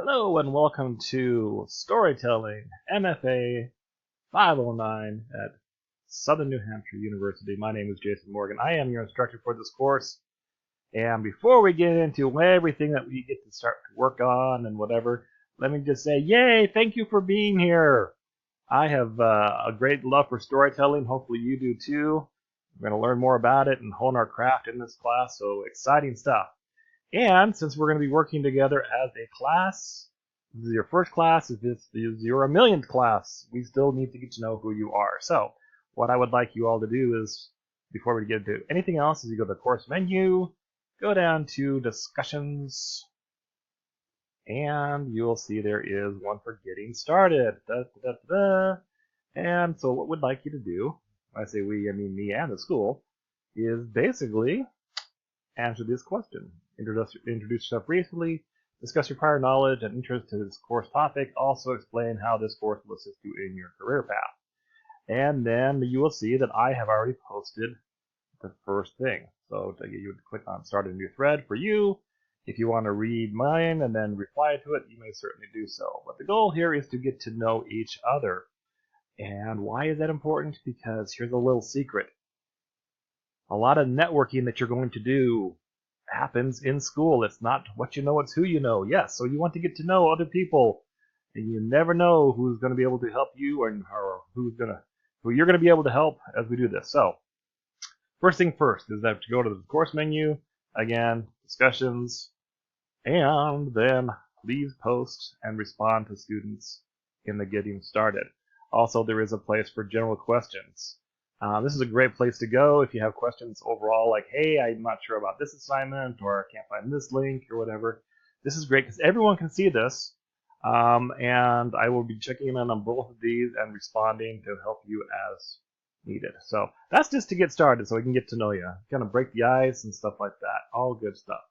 Hello and welcome to Storytelling MFA 509 at Southern New Hampshire University. My name is Jason Morgan. I am your instructor for this course. And before we get into everything that we get to start to work on and whatever, let me just say, yay, thank you for being here. I have a great love for storytelling. Hopefully you do too. We're going to learn more about it and hone our craft in this class, so exciting stuff. And since we're going to be working together as a class, this is your first class, if this is your millionth class, we still need to get to know who you are. So what I would like you all to do is, before we get into anything else, is you go to the course menu, go down to discussions, and you'll see there is one for getting started. And so what we'd like you to do, when I say we, I mean me and the school, is basically answer this question. Introduce yourself briefly, discuss your prior knowledge and interest to this course topic, also explain how this course will assist you in your career path. And then you will see that I have already posted the first thing. So you would click on Start a New Thread for you. If you want to read mine and then reply to it, you may certainly do so. But the goal here is to get to know each other. And why is that important? Because here's a little secret. A lot of networking that you're going to do happens in school. It's not what you know, it's who you know. Yes, so you want to get to know other people, and you never know who's going to be able to help you or who you're going to be able to help as we do this. So first thing first is that you go to the course menu, again, discussions, and then please post and respond to students in the getting started. Also, there is a place for general questions. This is a great place to go if you have questions overall, like, hey, I'm not sure about this assignment, or I can't find this link, or whatever. This is great because everyone can see this, and I will be checking in on both of these and responding to help you as needed. So that's just to get started so we can get to know you, kind of break the ice and stuff like that. All good stuff.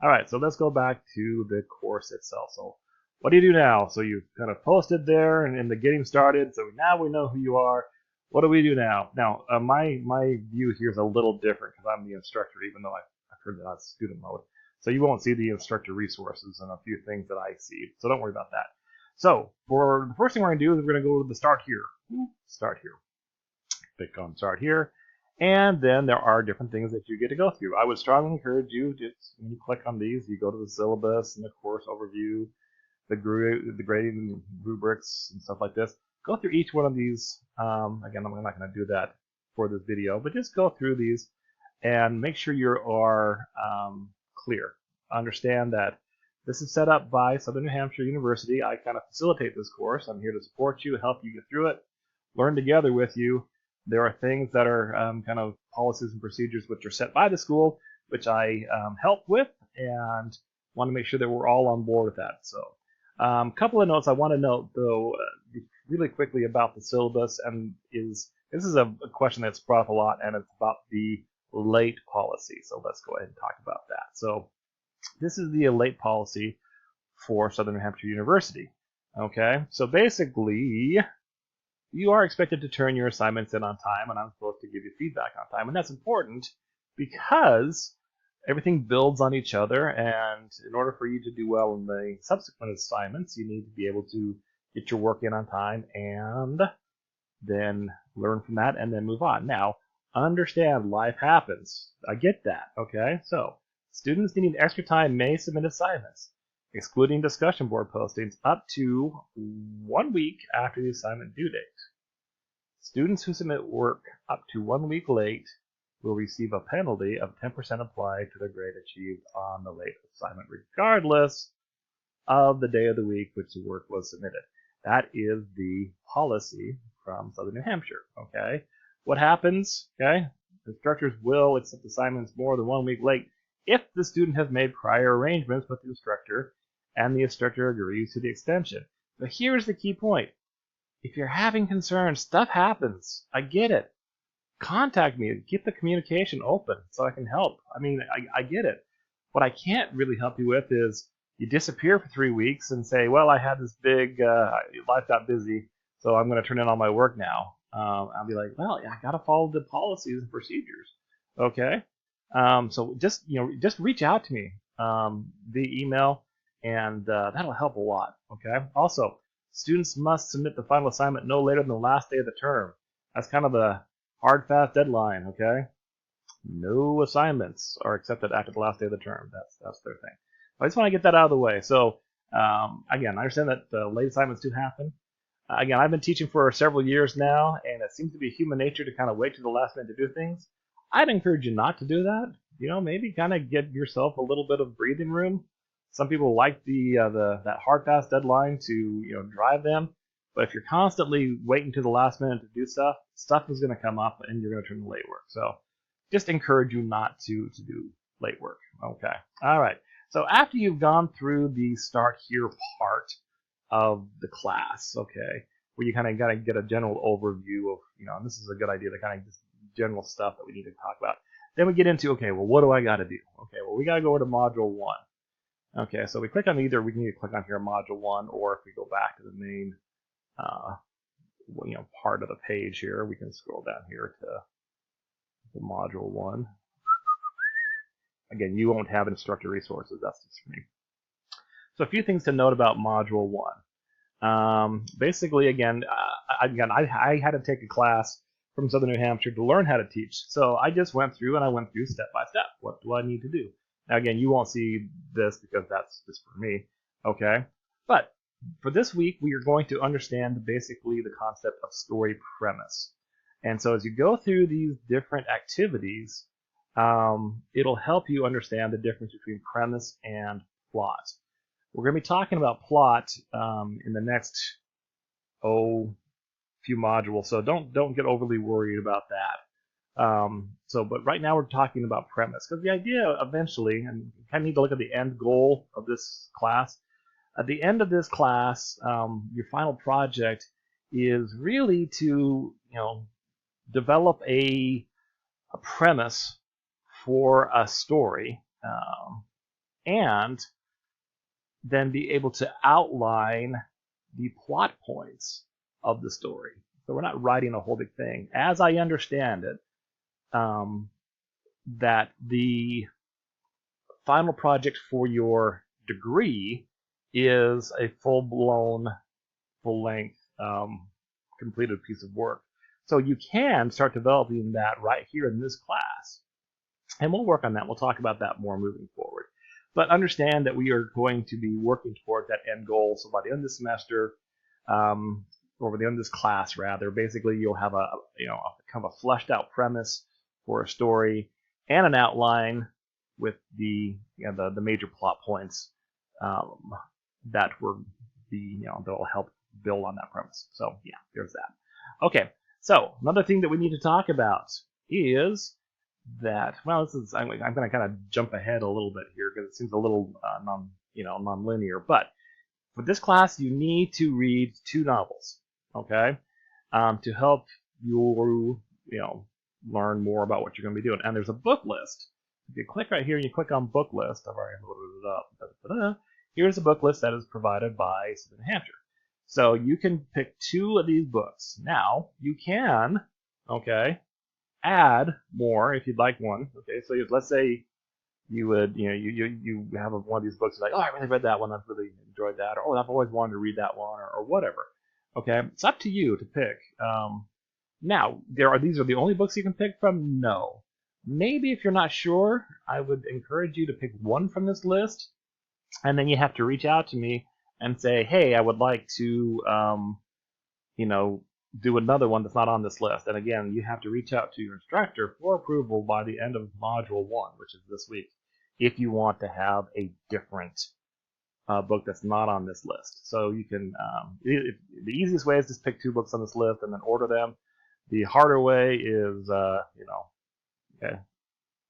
All right, so let's go back to the course itself. So what do you do now? So you've kind of posted there and in the getting started, so now we know who you are. What do we do now? Now, my view here is a little different because I'm the instructor, even though I've heard that that's student mode. So you won't see the instructor resources and a few things that I see. So don't worry about that. So for the first thing we're going to do is we're going to go to the Start Here. Start Here. Click on Start Here. And then there are different things that you get to go through. I would strongly encourage you, just when you click on these, you go to the syllabus and the course overview, the grading rubrics and stuff like this. Go through each one of these. Again, I'm not going to do that for this video, but just go through these and make sure you are clear. Understand that this is set up by Southern New Hampshire University. I kind of facilitate this course. I'm here to support you, help you get through it, learn together with you. There are things that are kind of policies and procedures which are set by the school, which I help with, and want to make sure that we're all on board with that. So a couple of notes I want to note, though, really quickly about the syllabus, and this is a question that's brought up a lot, and it's about the late policy. So let's go ahead and talk about that. So this is the late policy for Southern New Hampshire University. Okay, so basically you are expected to turn your assignments in on time, and I'm supposed to give you feedback on time, and that's important because everything builds on each other, and in order for you to do well in the subsequent assignments, you need to be able to get your work in on time and then learn from that and then move on. Now, understand life happens. I get that, okay? So, students needing extra time may submit assignments, excluding discussion board postings, up to 1 week after the assignment due date. Students who submit work up to 1 week late will receive a penalty of 10% applied to their grade achieved on the late assignment, regardless of the day of the week which the work was submitted. That is the policy from Southern New Hampshire, okay? What happens, okay? Instructors will accept assignments more than 1 week late if the student has made prior arrangements with the instructor and the instructor agrees to the extension. But here's the key point. If you're having concerns, stuff happens. I get it. Contact me. Keep the communication open so I can help. I mean, I get it. What I can't really help you with is you disappear for 3 weeks and say, well, I had this big, life got busy, so I'm going to turn in all my work now. I'll be like, well, I got to follow the policies and procedures. Okay? So just reach out to me via email, and that'll help a lot. Okay. Also, students must submit the final assignment no later than the last day of the term. That's kind of the hard, fast deadline. Okay. No assignments are accepted after the last day of the term. That's their thing. I just want to get that out of the way. So again, I understand that late assignments do happen. Again, I've been teaching for several years now, and it seems to be human nature to kind of wait to the last minute to do things. I'd encourage you not to do that. Maybe kind of get yourself a little bit of breathing room. Some people like that hard fast deadline to drive them, but if you're constantly waiting to the last minute to do stuff is going to come up, and you're going to turn to late work. So just encourage you not to do late work. Okay. All right. So after you've gone through the start here part of the class, okay, where you kind of got to get a general overview of, and this is a good idea, the kind of just general stuff that we need to talk about. Then we get into, okay, well, what do I got to do? Okay, well, we got to go over to Module 1. Okay, so we click on either, we can either click on here Module 1, or if we go back to the main, part of the page here, we can scroll down here to Module 1. Again, you won't have instructor resources, that's just for me. So a few things to note about Module 1. Basically, again, I had to take a class from Southern New Hampshire to learn how to teach. So I just went through step by step. What do I need to do? Now, again, you won't see this because that's just for me, okay? But for this week, we are going to understand basically the concept of story premise. And so as you go through these different activities, it'll help you understand the difference between premise and plot. We're going to be talking about plot in the next few modules, so don't get overly worried about that. But right now we're talking about premise, because the idea eventually, and you kind of need to look at the end goal of this class. At the end of this class, your final project is really to develop a premise for a story, and then be able to outline the plot points of the story. So we're not writing a whole big thing. As I understand it, that the final project for your degree is a full-blown, full-length, completed piece of work. So you can start developing that right here in this class. And we'll work on that. We'll talk about that more moving forward. But understand that we are going to be working toward that end goal. So by the end of this semester, or by the end of this class, rather, basically you'll have a kind of a fleshed out premise for a story and an outline with the major plot points that that'll help build on that premise. So yeah, there's that. Okay, so another thing that we need to talk about is that, well, I'm going to kind of jump ahead a little bit here because it seems a little non-linear. But for this class, you need to read 2 novels, okay, to help you learn more about what you're going to be doing. And there's a book list. If you click right here and you click on book list, I've already loaded it up. Here's a book list that is provided by Southern New Hampshire. So you can pick 2 of these books. Now you can, add more if you'd like one. Okay, so let's say you would, you have one of these books, like, oh, I really read that one, I've really enjoyed that, or oh, I've always wanted to read that one, or whatever. Okay, it's up to you to pick. Now, these are the only books you can pick from? No. Maybe if you're not sure, I would encourage you to pick one from this list, and then you have to reach out to me and say, hey, I would like to, do another one that's not on this list. And again, you have to reach out to your instructor for approval by the end of Module 1, which is this week, if you want to have a different book that's not on this list. So you can, the easiest way is just pick 2 books on this list and then order them. The harder way is,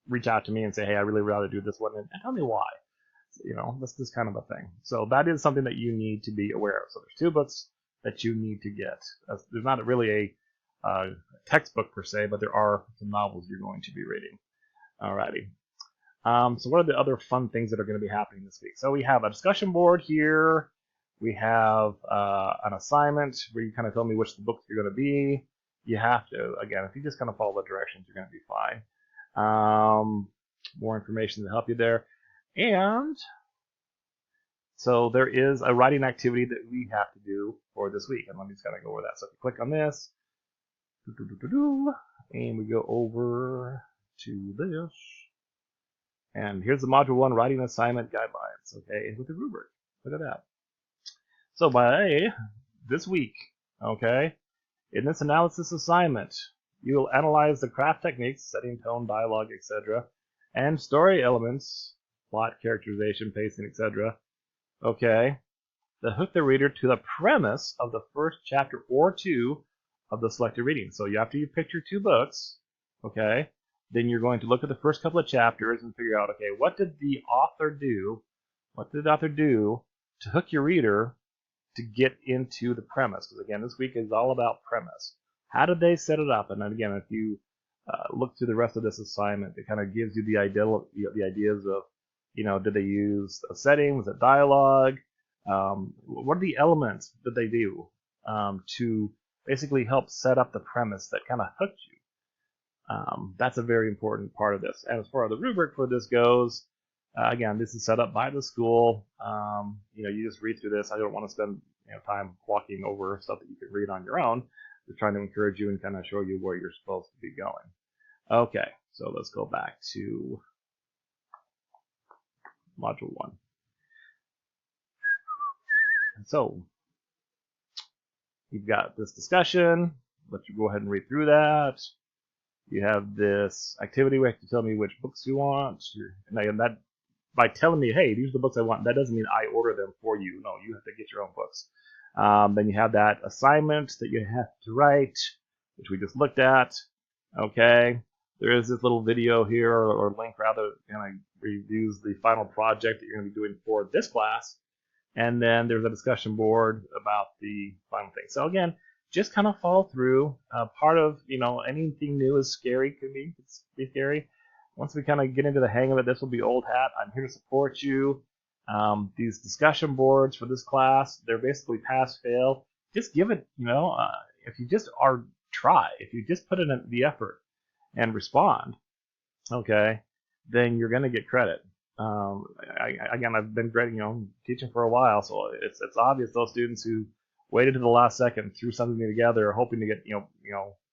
reach out to me and say, hey, I really rather do this one, and tell me why. This is kind of a thing. So that is something that you need to be aware of. So there's 2 books that you need to get. There's not really a textbook per se, but there are some novels you're going to be reading. Alrighty. So what are the other fun things that are going to be happening this week? So we have a discussion board here. We have an assignment where you kind of tell me which the books you're going to be. You have to, again, if you just kind of follow the directions, you're going to be fine. More information to help you there. And So there is a writing activity that we have to do for this week, and let me just kind of go over that. So if you click on this, and we go over to this, and here's the Module 1 Writing Assignment Guidelines, okay, with the rubric. Look at that. So by this week, okay, in this analysis assignment, you will analyze the craft techniques, setting tone, dialogue, etc., and story elements, plot, characterization, pacing, etc., okay, that hook the reader to the premise of the first chapter or two of the selected reading. So after you pick your 2 books, okay, then you're going to look at the first couple of chapters and figure out, okay, what did the author do? What did the author do to hook your reader to get into the premise? Because again, this week is all about premise. How did they set it up? And then again, if you look through the rest of this assignment, it kind of gives you the ideas of, did they use a setting? Was it dialogue? What are the elements that they do to basically help set up the premise that kind of hooked you? That's a very important part of this. And as far as the rubric for this goes, again, this is set up by the school. You just read through this. I don't want to spend time walking over stuff that you can read on your own. Just trying to encourage you and kind of show you where you're supposed to be going. Okay, so let's go back to Module 1. So you've got this discussion. Let you go ahead and read through that. You have this activity where you have to tell me which books you want. And that, by telling me, hey, these are the books I want, that doesn't mean I order them for you. No, you have to get your own books. Then you have that assignment that you have to write, which we just looked at. Okay, there is this little video here, or link rather, kind of reviews the final project that you're going to be doing for this class. And then there's a discussion board about the final thing. So again, just kind of follow through. Part of, anything new is scary, could be scary. Once we kind of get into the hang of it, this will be old hat. I'm here to support you. These discussion boards for this class, they're basically pass-fail. Just give it, if you just try, if you just put in the effort and respond, okay, then you're going to get credit. Again, I've been teaching for a while, so it's obvious those students who waited to the last second, threw something together, hoping to get,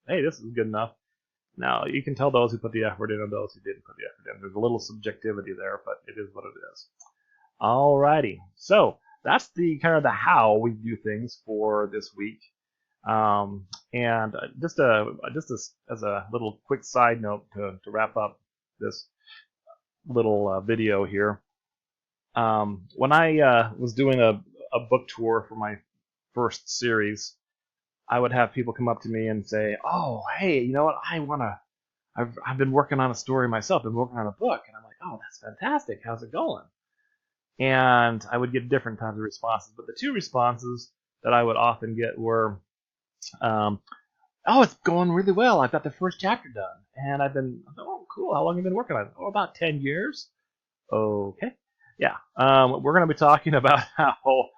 hey, this is good enough. Now, you can tell those who put the effort in and those who didn't put the effort in. There's a little subjectivity there, but it is what it is. Alrighty, so that's the kind of the how we do things for this week. And just as a little quick side note to wrap up this little video here. When I was doing a book tour for my first series, I would have people come up to me and say, "Oh, hey, you know what? I've been working on a story myself. Been working on a book." And I'm like, "Oh, that's fantastic. How's it going?" And I would get different kinds of responses, but the 2 responses that I would often get were, "Oh, it's going really well. I've got the first chapter done, and oh, cool. How long have you been working on it?" "Oh, about 10 years." Okay, yeah. We're going to be talking about how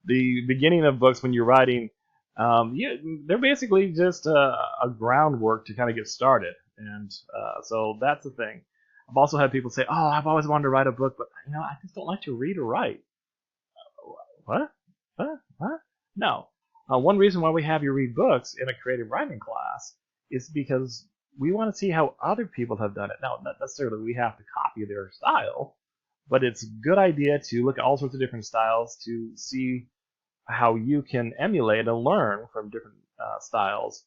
the beginning of books when you're writing, they're basically just a groundwork to kind of get started, and so that's the thing. I've also had people say, "Oh, I've always wanted to write a book, but I just don't like to read or write." What? No. One reason why we have you read books in a creative writing class is because we want to see how other people have done it. Now, not necessarily we have to copy their style, but it's a good idea to look at all sorts of different styles to see how you can emulate and learn from different styles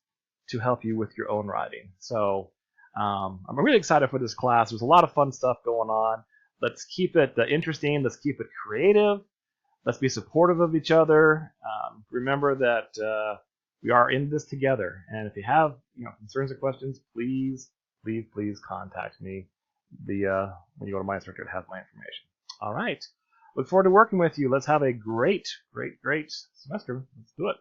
to help you with your own writing. So I'm really excited for this class. There's a lot of fun stuff going on. Let's keep it interesting. Let's keep it creative. Let's be supportive of each other. Remember that we are in this together. And if you have concerns or questions, please contact me. When you go to my instructor, it has my information. All right. Look forward to working with you. Let's have a great semester. Let's do it.